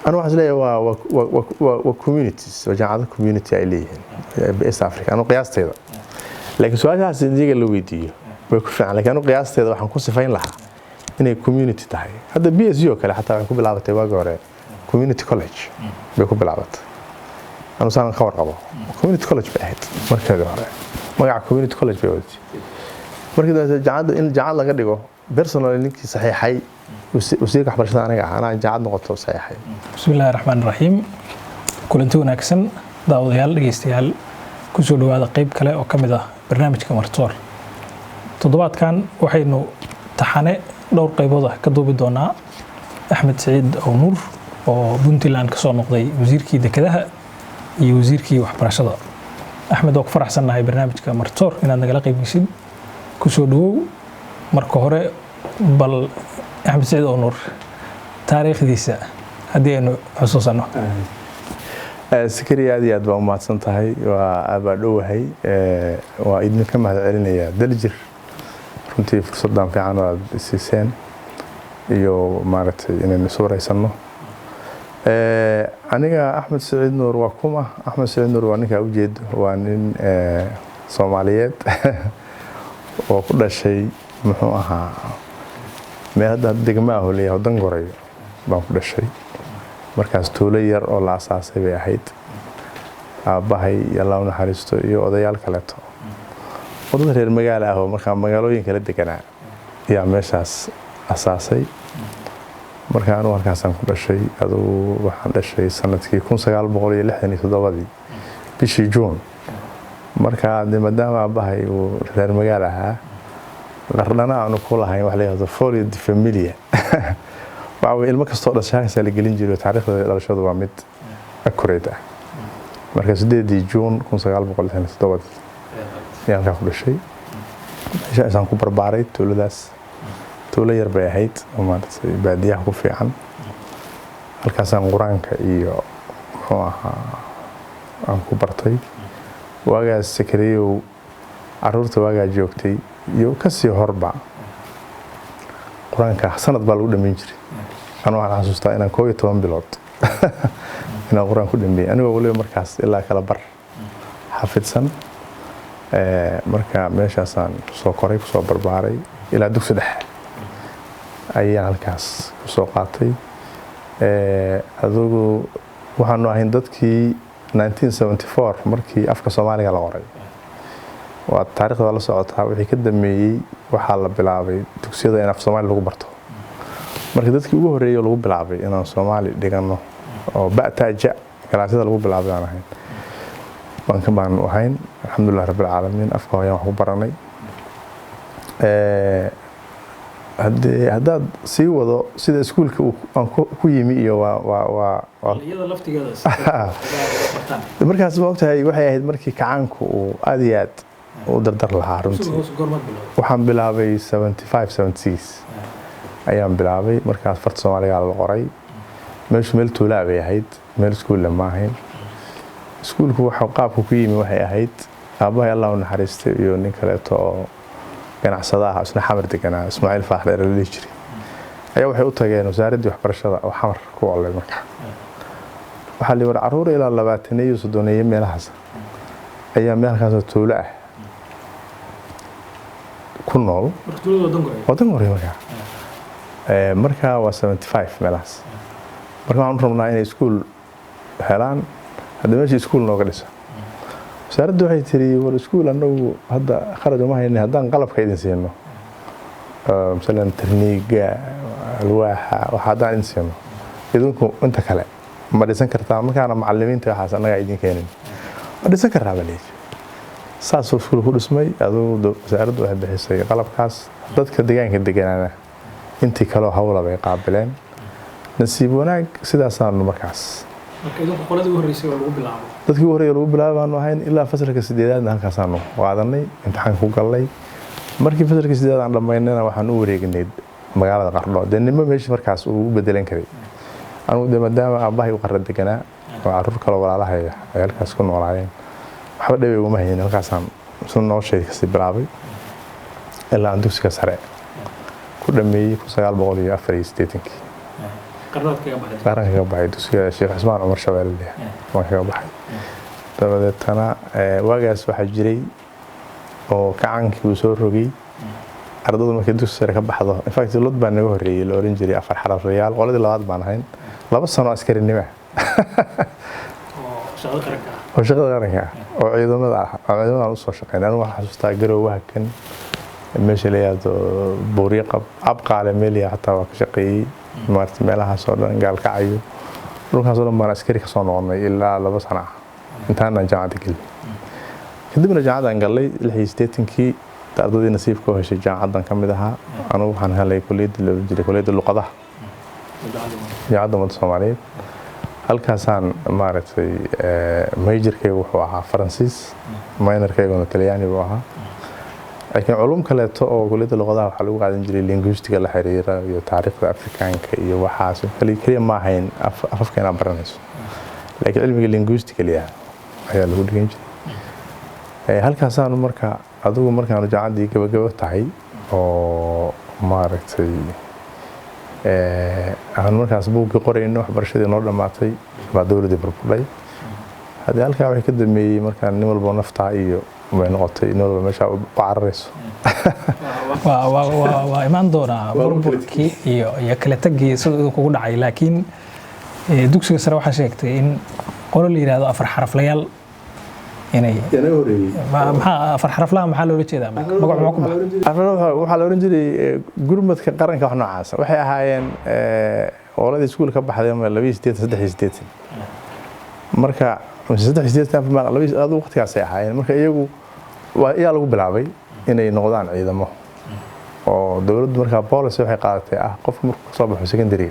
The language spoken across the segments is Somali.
أنا واحد ليه communities وجامعات community اللي بإست أفريقيا أنا قياستي هذا لكن سؤال هذا صديق اللي ويديه بيكون فعلا لكن أنا قياستي هذا وحنكون صفين لها إنه community تاعي هذا BSU كله حتى بيكون بلعبة واجورة community college بيكون بلعبة أنا صار نخبر قبل community college بعهد مركز واحد ما community college بيودي مركز جعاد لقى ديجو personal لينك صحيحي وسيرك حبرشنا أنا جعاد نقطة صحيحي بسم الله الرحمن الرحيم كلنتي wanaagsan daawadayaal dhageystayaal ku soo dhawaada qayb kale oo kamid ah barnaamijka Martoor toddobaadkan waxaynu taxane dhowr qaybood ah ka duubi doonaa Axmed Saciid Nuur oo Puntland ka soo noqday wasiirkii dekedaha iyo wasiirkii waxbarashada Axmed oo ku faraxsanahay barnaamijka Martoor inaad nagala qayb gashid ku soo dhawow marka hore bal Axmed Saciid Nuur taariikhdiisa haddii aynu xusuusano سكري هذه أدوات ما تصنتهاي وأبدوهاي وإذن كم هذا علينا دلجر كنت فرصة دام في عنا السيسان يو مارت إن النسورة يسمى أنا أحمد سعيد نور وكما أحمد سعيد نور وأنا كأوجد وأنا صوماليات وكل شيء محوها ما هذا الدجمة اللي هو دنقري بكل شيء markaas tuulayar oo la asaasay bay ahayd aabahay yalla una xariisto iyo odayaal kale to wadada reer magaalo ah oo markaa magaalooyin kala deganaa ayaa meeshaas asaasay markaa anu halkaasaan ku dhashay aduu waxaan dhashay sanadkii 1967 bishii June markaa maadaama aabahay uu reer magaalo ahaa qardana aanu ku lahayn wax la yiraahdo folie de familia waaw ilmo kasto dhashaas la gelin jiray taariikhda dhalashada waa mid accurate ah marka 8 June 1967 yaan ka dhashay meeshaan ku barbaaray tuuladaas tuulo yar bay ahayd oo maanta baadiyaha ku fiican halkaasaan quraanka iyo muxuu ahaa aan ku bartay waagaas sekreeyo carruurta waagaa joogtay iyo ka sii horba quraanka sanad baa lagu dhameyn jiray أنا waxaan xasuustaa inaan 12 bilood inaan quraan ku dhameeyay aniga waliba markaas ilaa kala bar xafidsan marka meeshaasaan soo koray ku soo barbaaray ilaa dugsi dhexe ayaan halkaas ku soo qaatay adugu waxaanu ahayn dadkii 1974 markii afka Soomaaliga la qoray waa taariikhda la socotaa wixii ka dambeeyay waxa la bilaabay dugsiyada in af Soomaali lagu barto marka dadkii ugu horeeyay lagu bilaabay inaan Soomaali dhigano oo ba'taaja kalaasada lagu bilaabay aan ahayn banka baan ahayn alxamdulillah rabbil caalamiin afka hooyaan wax ku baranay hadda sii wado sida iskuulka aan ku yimi iyo waa iyada laftigeeda markaas ma ogtahay waxay ahayd markii kacaanku uu aad iyo aad u dardar lahaa runtii waxaan bilaabay 75 76 ayaan bilaabay markaas farta Soomaaliga la qoray meel tuulaa bay ahayd meel iskuul ma ahayn iskuulku waxa qaabku ku yimi waxay ahayd aabahay Allah u naxariistay iyo nin kale oo ganacsada ah isna xamar deganaa Ismaaciil Faaxdheer la jiray ayaa waxay u tageen wasaaradda waxbarashada oo xamar ku olay markaa waxa la war carruur ilaa 20 iyo 30 meelahaas ayaa meelkaas tuula ah ku nool wadan goray markaa markaa waa 75 meelahaas markaa waxaan rabnaa inay iskuul helaan hadda meeshii iskuul nooga dhisa wasaaraddu waxay tiri war iskuul anagu hadda kharaj ma hayno haddaan qalabka idin siino misalan tarniiga alwaaxa waxa haddaan idin siino idinku inta kale ma dhisan kartaa markaana macallimiinta waxaas anaga idin keenin ma dhisan kartaa baleey saasoo iskuul ku dhismay adoo wasaaraddu waxay bixisay qalabkaas dadka deegaanka deganaana intii kale hawla bay qaabileen nasiib wanaag sidaasaan markaas marka idinku qoladii ugu horeysay oo lagu bilaabo dadkii ugu horeeyay lagu bilaabaan ahayn ilaa fasalka 8aad halkaasaan qaadanay imtixaan ku galay markii fasalka 8aad aan dhamaynayna waxaan u wareegnay magaalada Qardho deennimo meeshii markaas uu u bedelan karay anigu maadaama aabahay u qarad deganaa oo carruur kale walaalahay ay halkaas ku noolaayeen waxba dhaweey uma hayeen halkaasaan soo noloshay ka bilaabay ilaa dugsiga sare ku dhameeyay 1984 qaran kaga baxay dugsiga Sheekh Cismaan Cumar Shabeelle waan kaga baxay dabadeetana waagaas waxaa jiray oo kacankii uu soo rogay ardaydu markay dugsiga sare ka baxdo in fact lod baan naga horeeyay la oran jiray afar xaraflayaal qoladii labaad baan ahayn 2 sano askarinimo oo shaqada qaranka oo ciidamada u soo shaqeynay anigu waxaan xasuustaa garoowaha kan meesha la yiraahdo Buuriqab abqaale meeliya hataa waa ka shaqeeyay maartay meelaha soo dhan gaalkacayo dhulkaas oo dhan baan askari ka soo noqonay ilaa 2 sano intaan jaamacad galay kadibna jaamacadan galay 86kii ardayda nasiibka oo heshay jaamacadan kamid ahaa anigu waxaan helay kulliyadda luqadaha jaamacadda Soomaaliyeed halkaasaan maaragtay majorkaygu wuxuu ahaa Faransiis minorkayguna Talyaani buu ahaa laakiin culum kaleeto oo kulliyadda luqadaha waxaa lagu qaadan jiray linguistiga la xiriira iyo taariikhda Afrikaanka iyo waxaas kaliya ma ahayn afafka inaan baranayso laakiin cilmiga linguistiga ayaa lagu dhigan jiray halkaasaan marka adigu markaan jaamacaddii gabagabo tahay oo maaragtay aan markaas buuggii qorayno waxbarashadii noo dhammaatay baa dowladda burburay haddii halkaa waxay ka dambeeyey markaan nin walba naftaa iyo way noqotay nin walba meesha u cararayso waa imaan doonaa burburkii iyo kala tagii sidoo kugu dhacay laakiin dugsiga sare waxaa sheegtay in qolo la yiraahdo afar xaraflayaal inay maxaa afar xaraflaha maxaa loola jeedaa magac ma ku baxay waxaa la oran jiray gurmadka qaranka wax noocaas waxay ahaayeen ooladii iskuulka ka baxday 283 marka 382 aad waqtigaas ay ahaayeen marka iyagu ayaa lagu bilaabay inay noqdaan ciidamo oo dawladdu marka policy waxay qaadatay qofku markuu soo baxo secondary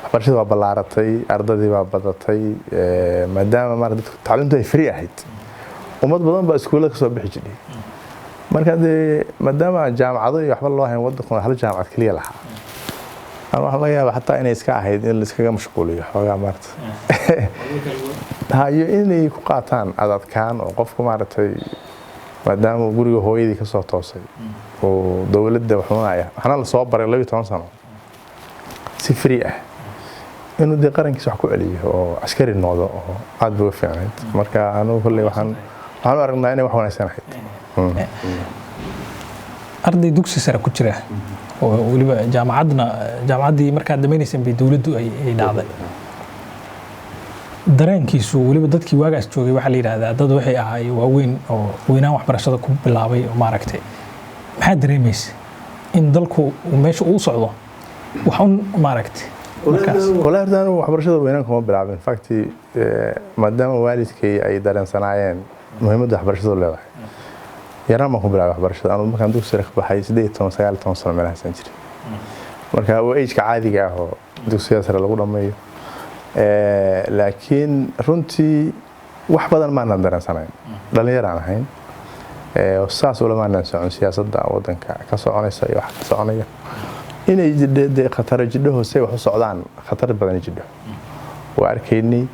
waxbarashada waa ballaaratay ardadii waa badatay maadaama maaragtay tacliintu ay free ahayd ummad badan baa iskuulada ka soo bixi jiray marka maadaama jaamacado iyo waxba loo hayn waddanka hal jaamacad kaliya lahaa waxaa laga yaabaa xataa inay iska ahayd in la iskaga mashquuliyo xoogaa maaragtay iyo inay ku qaataan adadkaan oo qofku maaragtay maadaama guriga hooyadii ka soo toosay oo dawladda waxna la soo baray 12 sano si free inuu dee qarankiisa wax ku celiyo oo askari noqdo oo aad buu fiicnayd marka anigu kulley waxaan aragnaa inay wax wanaagsan ahayd arday dugsi sare ku jira oo waliba jaamacaddii markaa dhammaynaysan bay dawladdu ay dhacday dareenkiisu waliba dadkii waagaas joogay waxaa la yiraahdaa dad waxay ahaay waaweyn oo weynaan waxbarashada ku bilaabay oo maaragtay maxaa dareemaysa in dalku meesha uu socdo waxun maaragtay والله أنا وحبرشة وينكم ما بلعبين فاكتي ما دام والدكي أي دارن صناعين مهم ده حبرشة ولا لا يرى ما هو بلعب حبرشة أنا ما كان دوك سرق بحيث ديت تونسيال تونسل منها سنتري مركا هو إيش كعادي كهو دوك سياسة الأولى مية لكن رنتي وحبدا ما ندرن صناعين لا يرى أنا هين والساس ولا ما ننسى سياسة ده ودن كسرعانية سيء واحد كسرعانية inay jidde khatar jiddo hoose wax u socdaan khatar badan jiddo waa arkaynay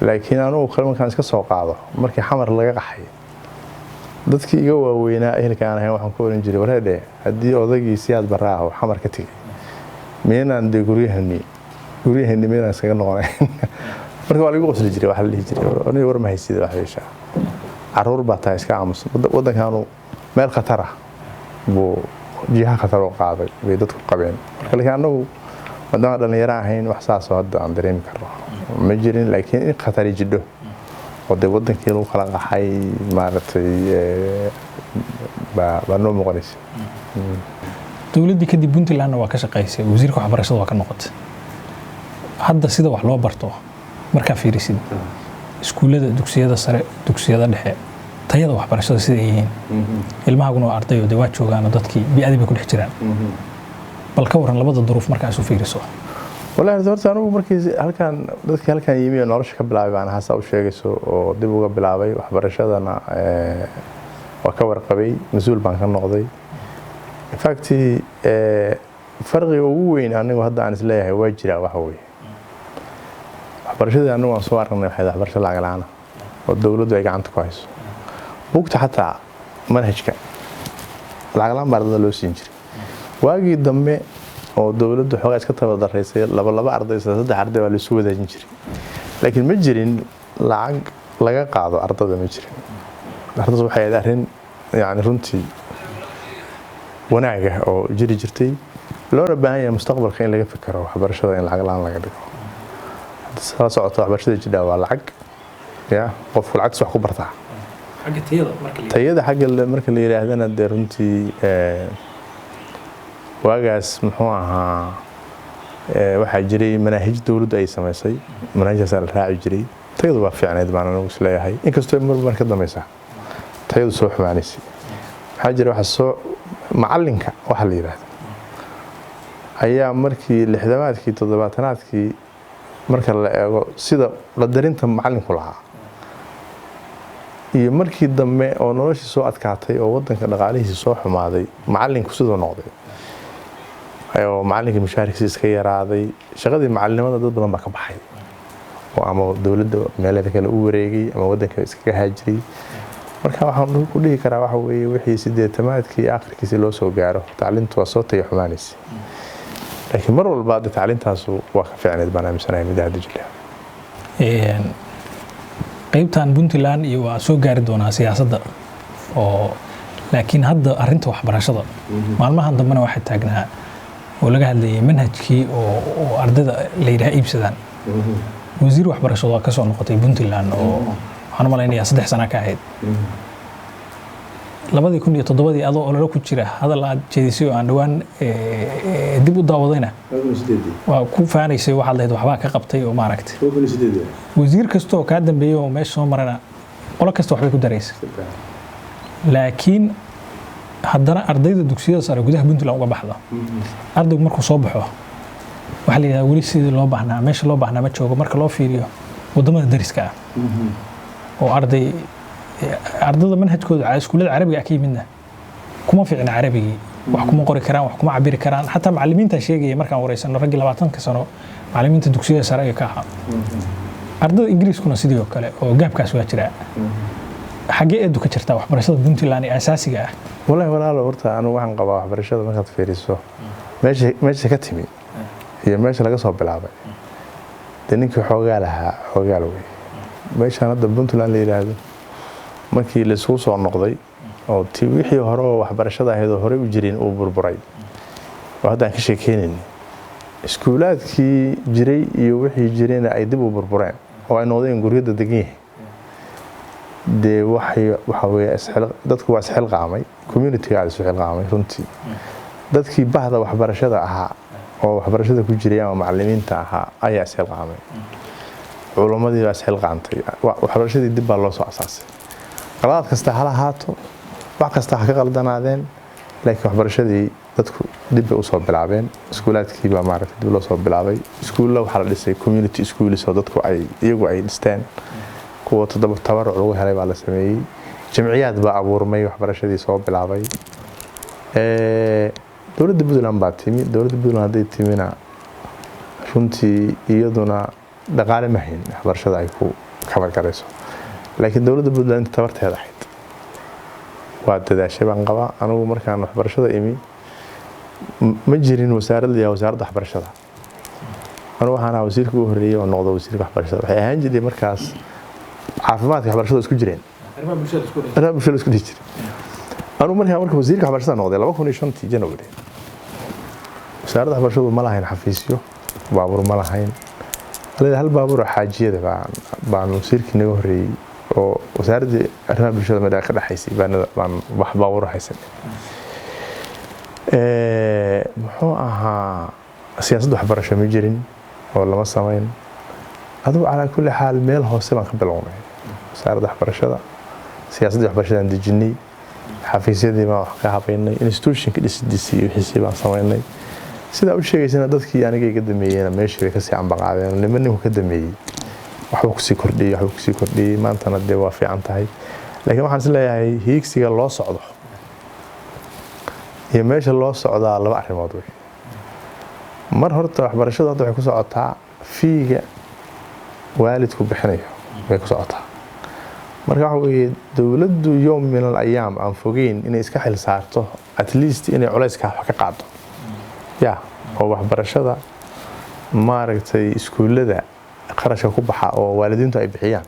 laakiin anigu kalmankan iska soo qaado markii xamar laga qaxay dadkii iga waaweynaa ehelka aan ahayn waxaan ku oran jiray wareede haddii odagii siyaad baraa oo xamar ka tagay meenaan de guryaheeni meenaan iskaga noqonay marka waa lagu qosli jiray waxa la dhihi jiray aniga war ma haysid wax yeesha caruur baa tahay iska aamus waddankaanu meel khatar ah buu jiha khatar oo qaaday way dadku qabeen laakiin anagu maadaama dhalinyaro ahayn wax saas oo hadda aan dareemi karno ma jirin laakiin in khatar jiddo oo de wadankii lagu kala qaxay maaragtay baa noo muuqanaysa dawladdii kadib Puntland waa ka shaqaysay wasiirka waxbarashada waa ka noqotay hadda sida wax loo barto markaa fiirisid iskuulada dugsiyada sare dugsiyada dhexe tayada waxbarashada sida ay yihiin ilmahaguna waa ardayo de waa joogaan dadkii bi'adii bay ku dhex jiraan bal ka waran labada duruuf markaas u fiiriso والله horta anigu markii dadkii halkan yimi oo nolosha ka bilaabay aan hasa u sheegayso oo dib uga bilaabay waxbarashadana waa ka warqabay mas'uul baan ka noqday in fact farqiga ugu weyn anigu hadda aan isleeyahay waa jira waxa weeye waxbarashada anigu waan soo aragnay waxbarasho lacag la'aan oo dawladdu ay gacanta ku hayso buugta xataa manhajka lacag la'aan baa loo siin jiray waagii dambe oo dowladdu xoogaa iska tabadaraysay laba arday saddex arday waa la isu wadaajin jiray laakiin ma jirin lacag laga qaado ardada ma jirin ardadas waxay ahayd arrin yani runtii wanaaga oo jiri jirtay loona baahan yahay mustaqbalka in laga fikiro waxbarashada in lacag la-aan laga dhigo sala socoto waxbarashada jidha waa lacag ya qofku lacagtiis wax ku bartaa tayada xagga marka la yidhaahdana dee runtii waagaas muxuu ahaa waxaa jiray manaahij dowladdu ay samaysay manaahijaasaa la raaci jiray tayadu waa fiicnayd baan anigu isleeyahay inkastoo mar ka dambaysa tayadu soo xumaanaysay waxaa jira waxa soo macalinka waxa la yidhaahdo ayaa markii lixdamaadkii toddobaatanaadkii marka la eego sida qadarinta macalinku lahaa iyo markii dambe oo noloshii soo adkaatay oo wadanka dhaqaalihiisa soo xumaaday macalinku sidoo noqday oo macallinkii mushaharkiisa iska yaraaday shaqadii macalinimada dad badan baa ka baxay oo ama dowladda meelaha kale u wareegay ama wadanka iskaga haajiray marka waxaan ku dhihi karaa waxa weeye wixii sideetamaadkii aakhirkiisa loo soo gaaro tacliintu waa soo tayo xumaanaysa laakiin mar walba tacliintaasu waa ka fiicnayd baan aaminsanahay midda hadda jira qaybtan Puntland iyo waa soo gaari doonaa siyaasadda oo laakiin hadda arinta waxbarashada maalmahan dambena waxa taagnaa oo laga hadlayay manhajkii oo ardayda la yiraahdo iibsadaan wasiir waxbarashada waa ka soo noqotay Puntland oo waxaan malaynayaa 3 sano ka ahayd 2007 adoo olole ku jira hadal aad jeedisay oo aan dhawaan dib u daawadayna waa ku faanaysay waxa leeyahay waxba ka qabtay oo ma aragtay wasiir kasto oo ka dambeeyay oo meesha soo marana qolo kasto waxbay ku dareysay laakiin haddana ardayda dugsiyada sare gudaha Puntland uga baxdo ardaygu markuu soo baxo waxa la yiraahdaa wali sidii loo baahnaa meesha loo baahnaa ma joogo marka loo fiiriyo wadamada dariska ah oo ardayda manhajkooda iskuulada carabiga ka yimidna kuma fiicna carabigi wax kuma qori karaan wax kuma cabiri karaan xataa macallimiinta sheegay markaan wareysano rag 20 sano macallimiinta dugsiyada sare ka ahaa ardayda ingiriiskuna sidoo kale oo gaabkaas waa jira xagee eedu ka jirta waxbarashada Puntland ee asaasiga ah walaalo horta anu waxaan qabaa waxbarashada markaad fiiriso meesha ka timi iyo meesha laga soo bilaabay ninkii xoogaa lahaa xoogaa weey meeshaan hadda Puntland la yiraahdo markii la soo noqday oo tii wixii hore waxbarashada ahayd oo hore u jireen oo burburay oo hadda ka sheekeynayna iskuulaadkii jiray iyo wixii jireen ay dib u burbureen oo ay noqdeen guriyada degan yahay de waxa weeye dadku waa isxil qaamay community-ga ay isxil qaamay runtii dadkii bahda waxbarashada ahaa oo waxbarashada ku jiray ama macallimiinta ahaa ayaa isxil qaamay culumadii waa isxil qaantay waxbarashadii dib baa loo soo asaasay qalad kasta hala haato wax kasta ha ka qaldanaadeen laakiin waxbarashadii dadku dib bay u soo bilaabeen iskuulaadkii baa maaragtay dib loo soo bilaabay iskuulla waxa la dhisay community schools oo dadku iyagu ay dhisteen kuwa tabaruc lagu helay baa la sameeyay jamciyaad baa abuurmay waxbarashadii soo bilaabay dowladda Puntland baa timi dowladda Puntland haday timina runtii iyaduna dhaqaale ma hayn waxbarashada ay ku kaba garayso laakiin dowladda Puntland tabarteeda ahayd waa dadaashay baan qabaa anigu markaan waxbarashada imi ma jirin wasaaradda waxbarashada anigu waxaan ahaa wasiirka ugu horeeyay oo noqdo wasiirka waxbarashada waxay ahaan jiray markaas caafimaadka waxbarashada isku jireen arrimaha bulshada isku dhigi jiray anigu marka wasiirka waxbarashada noqday 2005 January wasaaradda waxbarashadu ma lahayn xafiisyo baabuur ma lahayn hal baabuur xaajiyada baan wasiirkii naga horeeyay oo wasaaradda arrimaha bulshada ma ka dhaxaysay baan wax baabuur haysan muxuu ahaa siyaasadda waxbarasho ma jirin oo lama sameyn aduu ala kulli xaal meel hoose baan ka bilownay wasaaradda waxbarashada siyaasadda waxbarashada dejinay xafiisyadii baan wax ka habeynay institutionka dhisidiisii wixii baan sameynay sida u sheegaysana dadkii aniga iga dameeyeen meeshii ka sii ambaqaadeen nimanku ka dameeyay waxba ku sii kordhiyay maantana dee waa fiican tahay laakiin waxaan is leeyahay hiigsiga loo socdo iyo meesha loo socdaa laba arrimood wey mar horta waxbarashada hadda waxay ku socotaa fiiga waalidku bixinayo way ku socotaa marka waxa weeye dowladdu yawm min al-ayaam aan fogeyn inay iska xil saarto at least inay culayska wax ka qaado oo waxbarashada maaragtay iskuullada qarashka ku baxa oo waalidiintu ay bixiyaan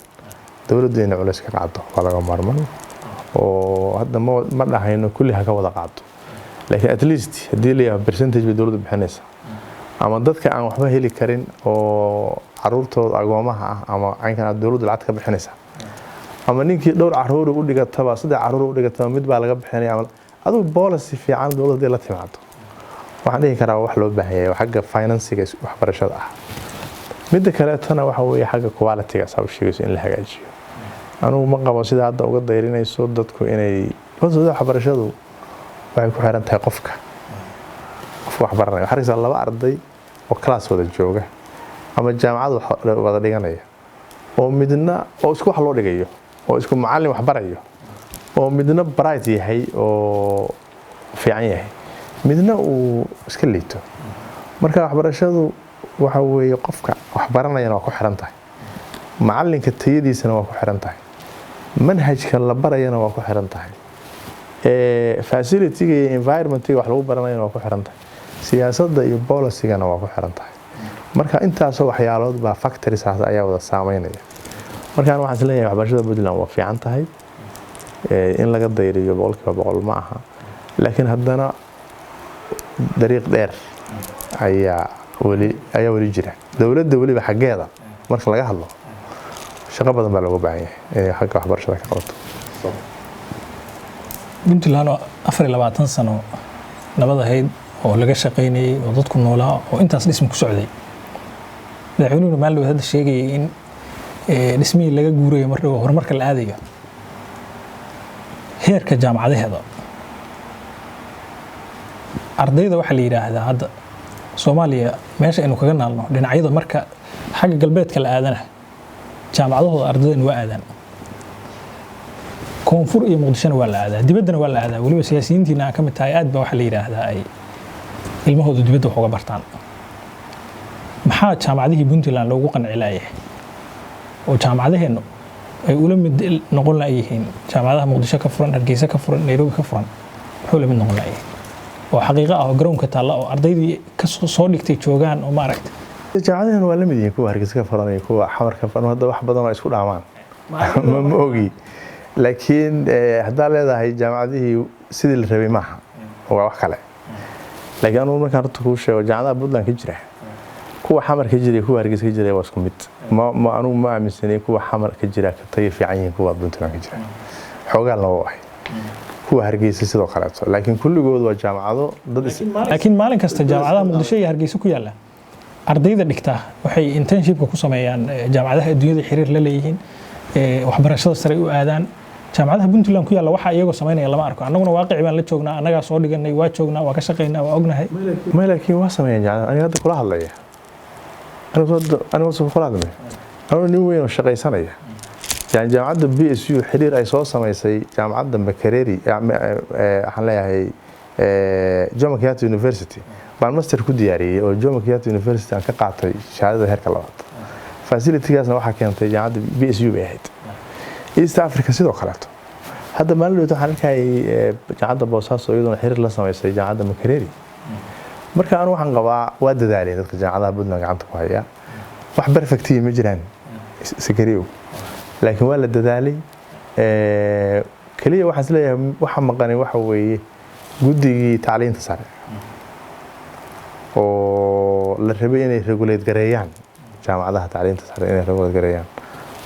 dowladdu inay culays ka qaado waa laga maarmaan oo hadda ma dhahayno kulli ha ka wada qaado laakiin at least haddii la yahay percentage bay dowladdu bixinaysa ama dadka aan waxba heli karin oo caruurtooda agoomaha ah ama caynkan aad dowladdu lacag ka bixinaysa ama ninkii dhowr caruur u dhigataba 3 caruur u dhigataba mid baa laga bixinaya ama aduu policy fiican dowladda la timaado waxaan dhihi karaa wax loo baahan yahay xagga financiga waxbarashada ah midda kale tana waxa weeye xagga quality-ga soo sheegayso in la hagaajiyo anigu ma qabo sida hadda uga dayrinayso dadku inay waxbarashadu waxay ku xiran tahay qofka wax baranaya waxa ragaysa 2 arday oo class wada jooga ama jaamacad wada dhiganaya oo midna oo isku wax loo dhigayo oo isku macallin wax barayo oo midna bright yahay oo fiican yahay midna uu iska liito marka waxbarashadu waxa weeye qofka wax baranayana waa ku xiran tahay macallinka tayadiisana waa ku xiran tahay manhajka la barayana waa ku xiran tahay facility-ga iyo environment-ga wax lagu baranayana waa ku xiran tahay siyaasadda iyo policy-gana waa ku xiran tahay marka intaasoo waxyaalood baa factories ayaa wada saameynaya markaan waxaan isleeyahay waxbarashada Puntland waa fiican tahay in laga dayriyo 100% ma aha laakiin haddana dariiq dheer ayaa wali jira dowladda waliba xaggeeda marka laga hadlo shaqo badan baa looga baahan yahay xagga waxbarashada ka qabato Puntland 24 sano nabad ahayd oo laga shaqeynayay oo dadku noolaa oo intaas dhismo ku socday madaxweynuhu maalin hadda sheegay in dhismihii laga guurayo marka horumarka la aadayo heerka jaamacadaheeda ardayda waxa la yiraahdaa hadda Soomaaliya meesha inuu kaga naalno dhinacyada marka xagga galbeedka la aadana jaamacadahooda ardaydan waa aadaan koonfur iyo muqdishona waa la aadaa dibaddana waa la aadaa waliba siyaasiyiintiina aan ka mid tahay aad ba waxa la yiraahdaa ay ilmahooda dibadda wax uga bartaan maxaa jaamacadihii Puntland loogu qanci laayay oo jaamacadaheenu ay ula mid noqon laayeen jaamacadaha muqdisho ka furan hargeysa ka furan nairobi ka furan wuxuu la mid noqon laayay oo xaqiiqo ah oo garoonka taala oo ardaydii ka soo dhigtay joogaan oo maaragtay jaamacadaheenu waa la mid yihiin kuwa hargeysa ka furan iyo kuwa xamar ka furan hadda wax badan oo isku dhaamaan ma ogi laakiin hadda leedahay jaamacadihii sidii la rabay maaha waa wax kale laakiin anu markaan runta ku sheego jaamacadaha Puntland ka jira kuwa xamar ka jira kuwa hargeysa ka jira waa isku mid ma anu ma aaminsanay kuwa xamar ka jira ka tayo fiican yihiin kuwa Puntland ka jira xoogaa loo wahay kuwa hargeysa sidoo kale laakiin kulligood waa jaamacado dad laakiin maalin kasta jaamacadaha muqdisho iyo hargeysa ku yaala ardayda dhigta waxay internship ku sameeyaan jaamacadaha adduunyada xiriir la leeyihiin waxbarashada sare u aadaan jaamacadaha Puntland ku yaala waxa iyagoo sameynaya lama arko annaguna waaqici baan la joognaa annaga soo dhiganay waa joognaa waa ka shaqeynaa waa ognahay ma laakiin waa sameeyaan jaamacadaha aniga hadda kula hadlaya aniga soo kula hadlay aniga nin weyn oo shaqaysanaya jaamacadda BSU xiriir ay soo sameysay jaamacadda Makereri waxaan leeyahay Jomo Kenyatta University baan master ku diyaariyay oo Jomo Kenyatta University aan ka qaatay shahaadada heerka labaad facility-gaasna waxa keentay jaamacadda BSU bay ahayd East Africa sidoo kale hadda maalin waxaan arkay jaamacadda Boosaaso iyadoo xiriir la sameysay jaamacadda Makereri marka aan waxaan qabaa waa dadaalay dadka jaamacadaha Puntland gacanta ku haya wax perfect ma jiraan sikariyo laakiin waa la dadaalay kaliya waxaan isleeyahay waxa maqanay waxa weeye guddigii tacliinta sare oo la rabay inay regulate gareeyaan jaamacadaha tacliinta sare inay regulate gareeyaan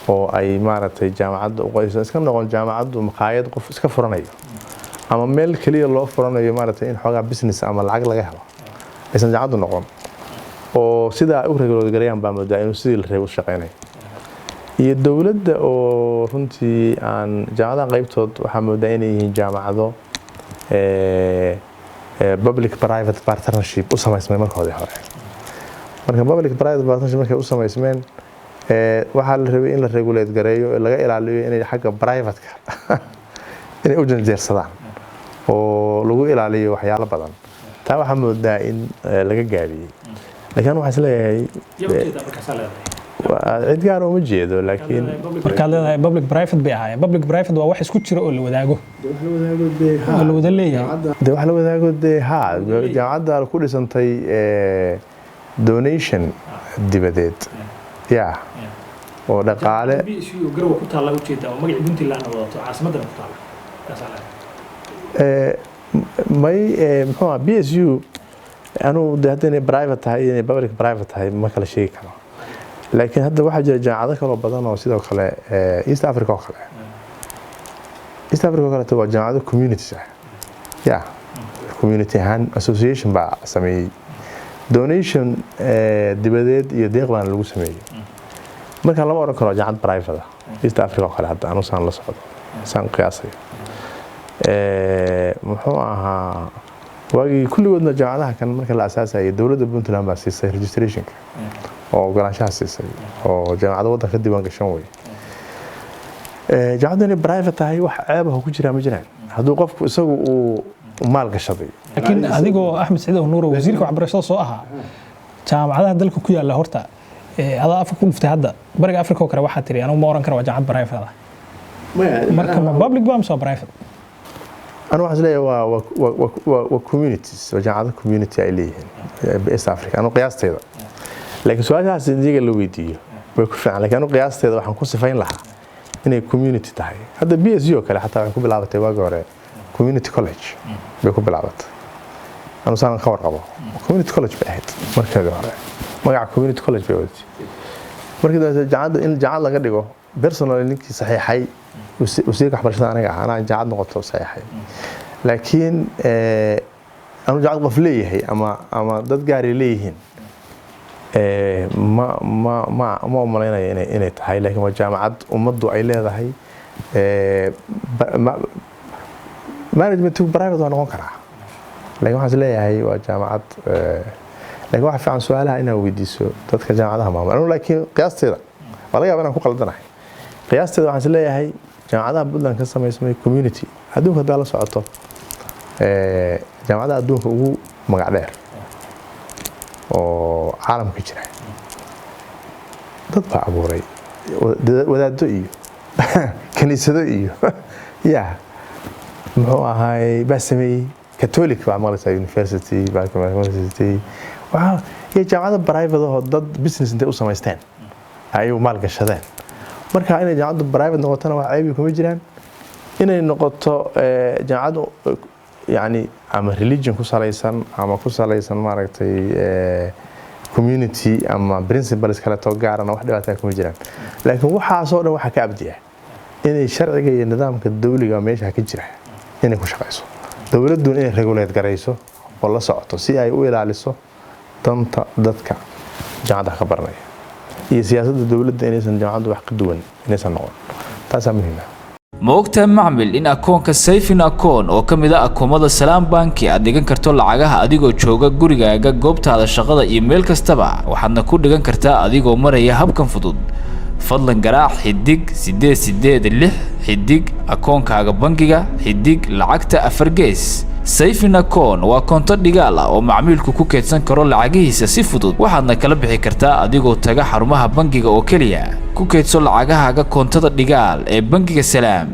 oo ay maaragtay jaamacadda u qoysan iska noqon jaamacaddu maqaayad qof iska furanayo ama meel kaliya loo furanayo maaragtay in xoogaa business ama lacag laga helo aysan jaamacaddu noqon oo sidaa u regulate gareeyaan baa moodaa inuu sidii la rabay u shaqeynayo iyo dawladda oo runtii aan jaamacadaha qaybtood waxaa moodaa inay yihiin jaamacado public private partnership u samaysmay markoodii hore marka public private partnership markay u samaysmeen waxaa la rabay in la regulate gareeyo laga ilaaliyo inay xagga private-ka inay u janjeersadaan oo lagu ilaaliyo waxyaalo badan taa waxaa moodaa in laga gaabiyey laakiin waxaan isleeyahay cid gaar uma jeedo laakiin markaad leedahay public private bay ahaayeen public private waa wax isku jira oo la wadaago oo la wada leeyahay de wax la wadaago de ha jaamacadda ku dhisantay donation dibadeed ya oo dhaqaale garwa ku taala u jeeda oo magac Puntland wadato caasimadda ku taala may muxuu BSU anu hadday private tahay inay public private tahay ma kala sheegi karo laakiin hadda waxaa jira jaamacado kale badan oo sidoo kale East Africa oo kale waa jaamacado communities ya community ahaan association baa sameeyay donation dibadeed iyo deeq baan lagu sameeyay marka lama oran karo jaamacad private East Africa oo kale hadda anu saan la socdo saan qiyaasay muxuu ahaa waagii kulligoodna jaamacadaha kan marka la asaasayay dowladda Puntland baa siisay registrationka oo ogolaanshaha siisay oo jaamacadda waddanka diiwaan gashan way jaamacadda private tahay wax ceeb ah ku jira ma jiraan hadduu qofku isagu uu maal gashaday laakiin adigoo Axmed Saciid Nuur wasiirka waxbarashada soo ahaa jaamacadaha dalka ku yaala horta ada afka ku dhuftay hadda bariga Afrika oo kale waxa tiri anu ma oran karo waa jaamacad private ah marka ma public ba ama private أنا واحد ليه communities وجامعات community عليهن بإست أفريقيا أنا قياس هذا لكن سؤال هذا سنديق اللي ويديه بيكون فعلا لكن أنا قياس هذا وحنكون صفين لها إنه community تاعي هذا BSU كله حتى بيكون بلعبة تواجه community college بيكون بلعبة أنا صار نخبر قبله community college بعهد مركز هذا ما قاعد community college بيودي مركز الجامعة لقى ديجو personal إنك صحيح حي وسيرك waxbarashada أنا jaacad noqoto saxay laakiin anu jaacad qof leeyahay ama dad gaar ah leeyihiin ma umaleynaya inay tahay laakiin waa jaamacad ummaddu ay leedahay management private waa noqon karaa laakiin waxaan leeyahay waa jaamacad laakiin waxa fiican su'aalaha inaad weydiiso dadka jaamacadaha maamula anu laakiin qiyaasteeda waa laga yaabaa inaan ku qaldanahay qiyaasteeda waxaan leeyahay jaamacadaha Puntland ka sameysmay community adduunka dal socoto jaamacadaha adduunka ugu magac dheer oo caalamka jira dad baa abuuray wadaado iyo kaniisado iyo ya muxuu ahay baa sameeyay Catholic baa Malta University waa jaamacada private oo dad business intay u sameysteen ayuu maal gashadeen marka inay jaamacadu private noqotana waa ceeb kuma jiraan inay noqoto jaamacadu yani ama religion ku salaysan ama ku salaysan maaragtay community ama principles kala too gaarana wax dhibaato kuma jiraan laakiin waxa soo dhan waxa ka abdiya inay sharciga iyo nidaamka dawliga meesha ka jira inay ku shaqeyso dawladdu inay regulate gareyso oo la socoto si ay u ilaaliso danta dadka jaamacada ka baranaya iyo siyaasadda dawladda inaysan jaamacadu wax ka duwan inaysan noqon taas muhiim ah ma ogtahay macmil in akoonka Sayfin akoon oo kamid ah akoomada Salaam Bank aad dhigan karto lacagaha adigoo jooga gurigaaga goobtaada shaqada iyo meel kastaba waxaadna ku dhigan kartaa adigoo maraya habkan fudud fadlan garaac xidig 886 xidig akoonkaaga bangiga xidig lacagta 4 gees Sayfin akoon waa koonto dhigaal ah oo macmiilku ku keedsan karo lacagihiisa si fudud waxaadna kala bixi kartaa adigoo taga xarumaha bangiga oo kaliya ku keedso lacagahaaga koontada dhigaal ee bangiga Salaam